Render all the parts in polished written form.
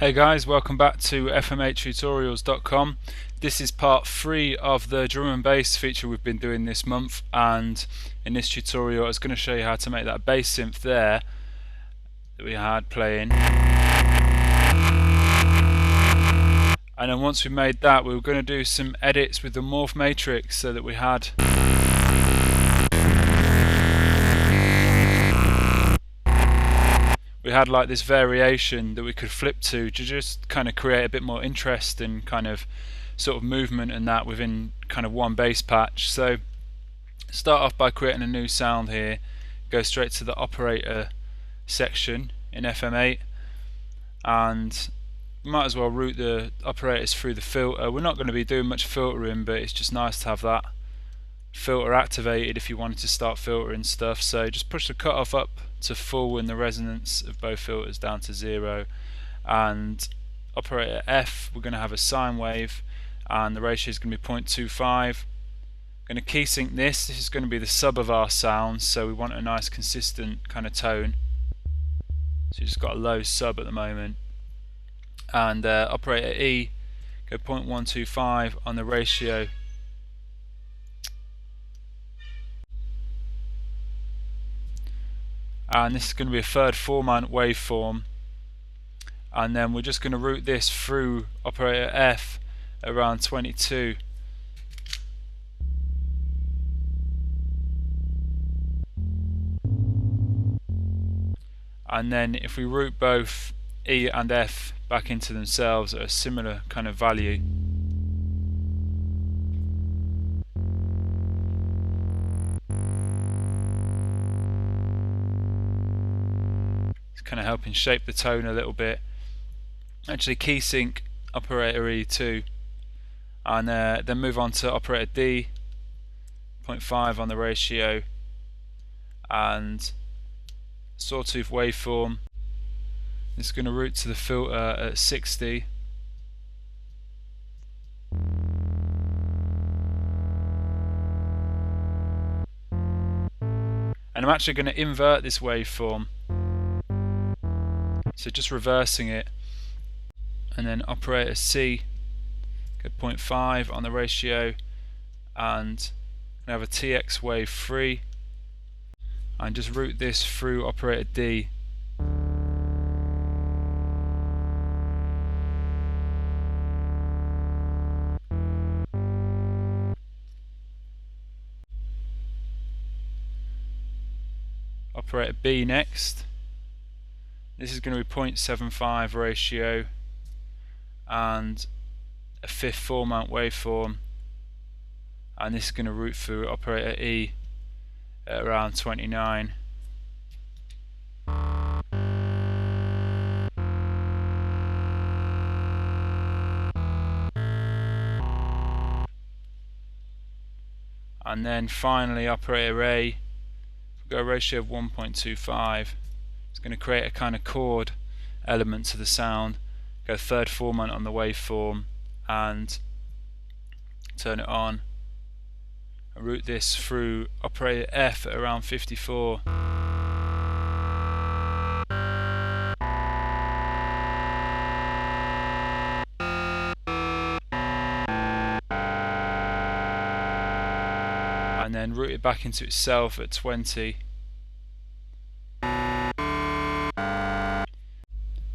Hey guys, welcome back to fmatutorials.com. This is part 3 of the drum and bass feature we've been doing this month, and in this tutorial I was going to show you how to make that bass synth there that we had playing. And then once we made that, we were going to do some edits with the Morph Matrix so that we had like this variation that we could flip to just kind of create a bit more interest and kind of sort of movement and that within kind of one bass patch. So start off by creating a new sound here, go straight to the operator section in FM8, and might as well route the operators through the filter. We're not going to be doing much filtering, but it's just nice to have that filter activated if you wanted to start filtering stuff. So just push the cutoff up to full and the resonance of both filters down to 0, and operator F, we're going to have a sine wave and the ratio is going to be 0.25. I'm going to key sync this. This is going to be the sub of our sound, so we want a nice consistent kind of tone. So you just got a low sub at the moment. And operator E, go 0.125 on the ratio. And this is going to be a third 4-man waveform, and then we're just going to route this through operator F around 22. And then if we route both E and F back into themselves at a similar kind of value, kind of helping shape the tone a little bit. Actually key sync operator E2, and then move on to operator D, 0.5 on the ratio, and sawtooth waveform. This is going to route to the filter at 60. And I'm actually going to invert this waveform, so just reversing it, and then operator C, go 0.5 on the ratio, and have a TX wave 3, and just route this through operator D. Operator B next. This is going to be 0.75 ratio and a fifth 4-mount waveform, and this is going to route through operator E at around 29. And then finally operator A, we've got a ratio of 1.25. It's going to create a kind of chord element to the sound. Go third 4-mount on the waveform and turn it on. And route this through operator F at around 54. And then route it back into itself at 20.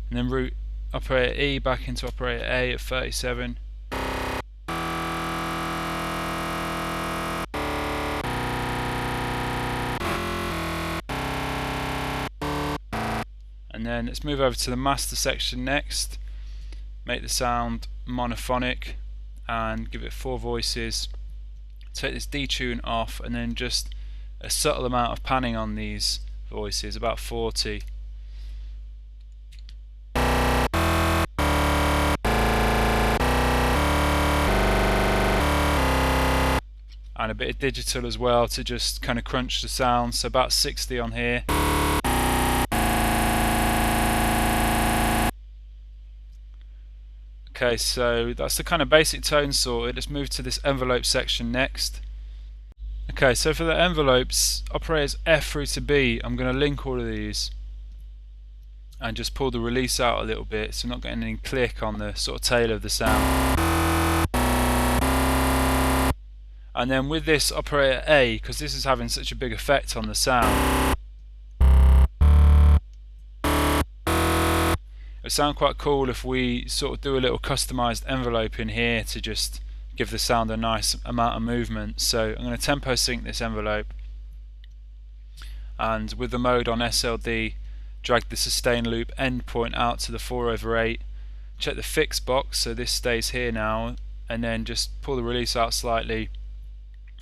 And then route operator E back into operator A at 37. And then let's move over to the master section next. Make the sound monophonic and give it 4 voices. Take this detune off, and then just a subtle amount of panning on these voices, about 40. And a bit of digital as well to just kind of crunch the sound, so about 60 on here. Okay, so that's the kind of basic tone sorted. Let's move to this envelope section next. Okay, so for the envelopes, operators F through to B, I'm going to link all of these. and just pull the release out a little bit so I'm not getting any click on the sort of tail of the sound. And then with this operator A, because this is having such a big effect on the sound, it would sound quite cool if we sort of do a little customized envelope in here to just give the sound a nice amount of movement. So I'm going to tempo sync this envelope, and with the mode on SLD, drag the sustain loop endpoint out to the 4/8, check the fix box so this stays here now, and then just pull the release out slightly,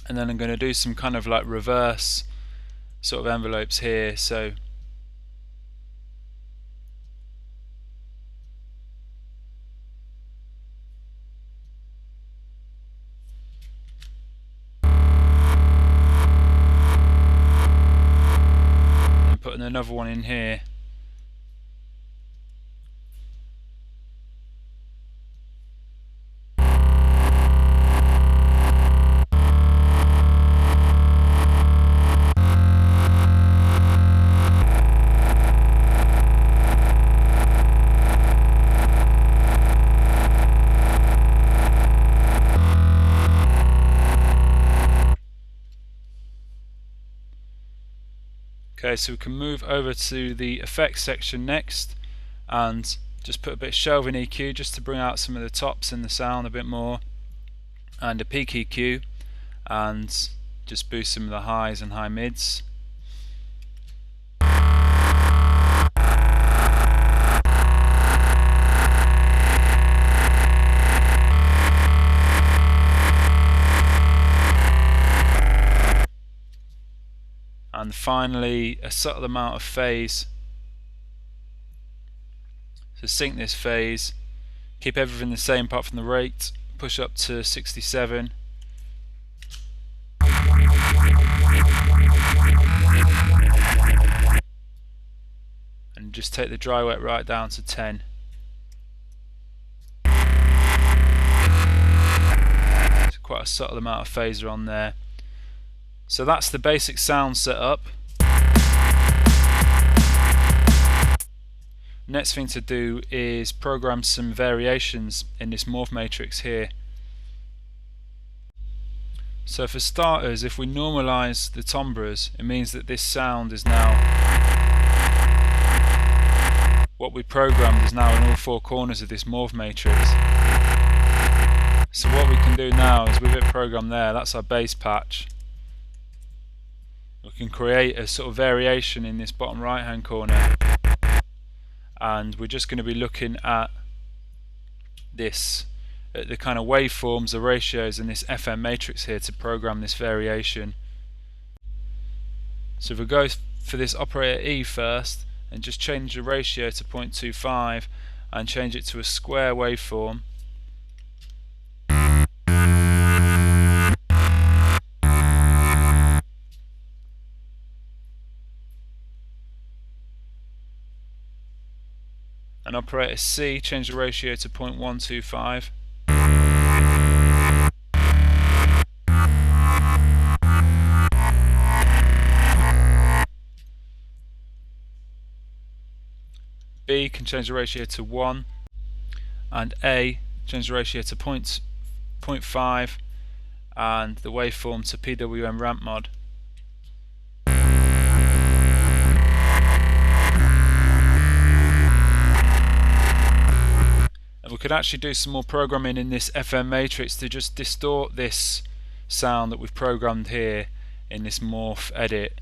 and then I'm going to do some kind of like reverse sort of envelopes here. So and putting another one in here. Okay, so we can move over to the effects section next and just put a bit of shelving EQ just to bring out some of the tops in the sound a bit more, and a peak EQ, and just boost some of the highs and high mids. And finally a subtle amount of phase. So sync this phase, keep everything the same apart from the rate, push up to 67, and just take the dry wet right down to 10. So quite a subtle amount of phaser on there. So that's the basic sound setup. Next thing to do is program some variations in this Morph Matrix here. So for starters, if we normalize the timbres, it means that this sound is now, what we programmed is now in all four corners of this Morph Matrix. So what we can do now is with it programmed there, that's our bass patch. We can create a sort of variation in this bottom right hand corner, and we're just going to be looking at this, at the kind of waveforms, the ratios, and this FM matrix here to program this variation. So if we go for this operator E first and just change the ratio to 0.25 and change it to a square waveform, and operator C, change the ratio to 0.125. B can change the ratio to 1, and A change the ratio to 0.5, and the waveform to PWM ramp mod. And we could actually do some more programming in this FM matrix to just distort this sound that we've programmed here in this morph edit.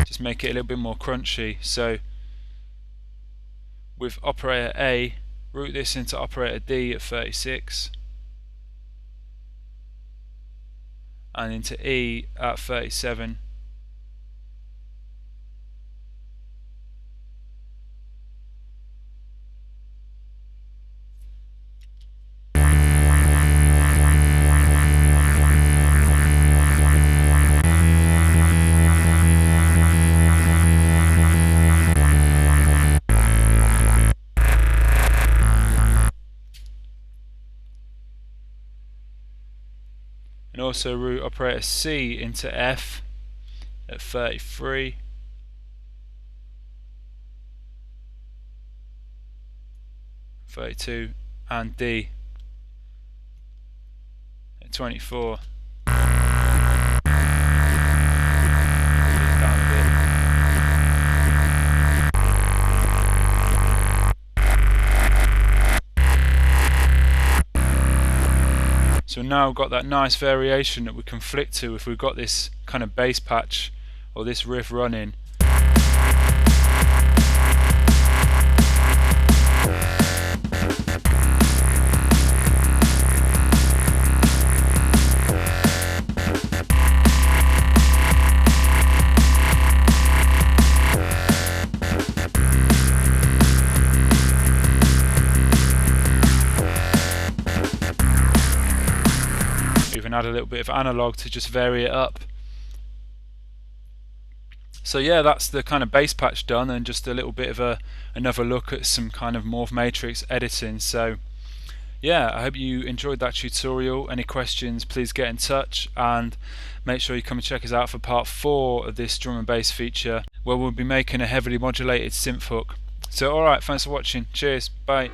Just make it a little bit more crunchy. So with operator A, route this into operator D at 36 and into E at 37. And also route operator C into F at 33. 32, and D at 24. Down a bit. So now we've got that nice variation that we can flick to if we've got this kind of bass patch or this riff running. Add a little bit of analog to just vary it up. So yeah, that's the kind of bass patch done, and just a little bit of another look at some kind of Morph Matrix editing. So yeah, I hope you enjoyed that tutorial. Any questions, please get in touch, and make sure you come and check us out for part 4 of this drum and bass feature, where we'll be making a heavily modulated synth hook. So alright, thanks for watching, cheers, bye.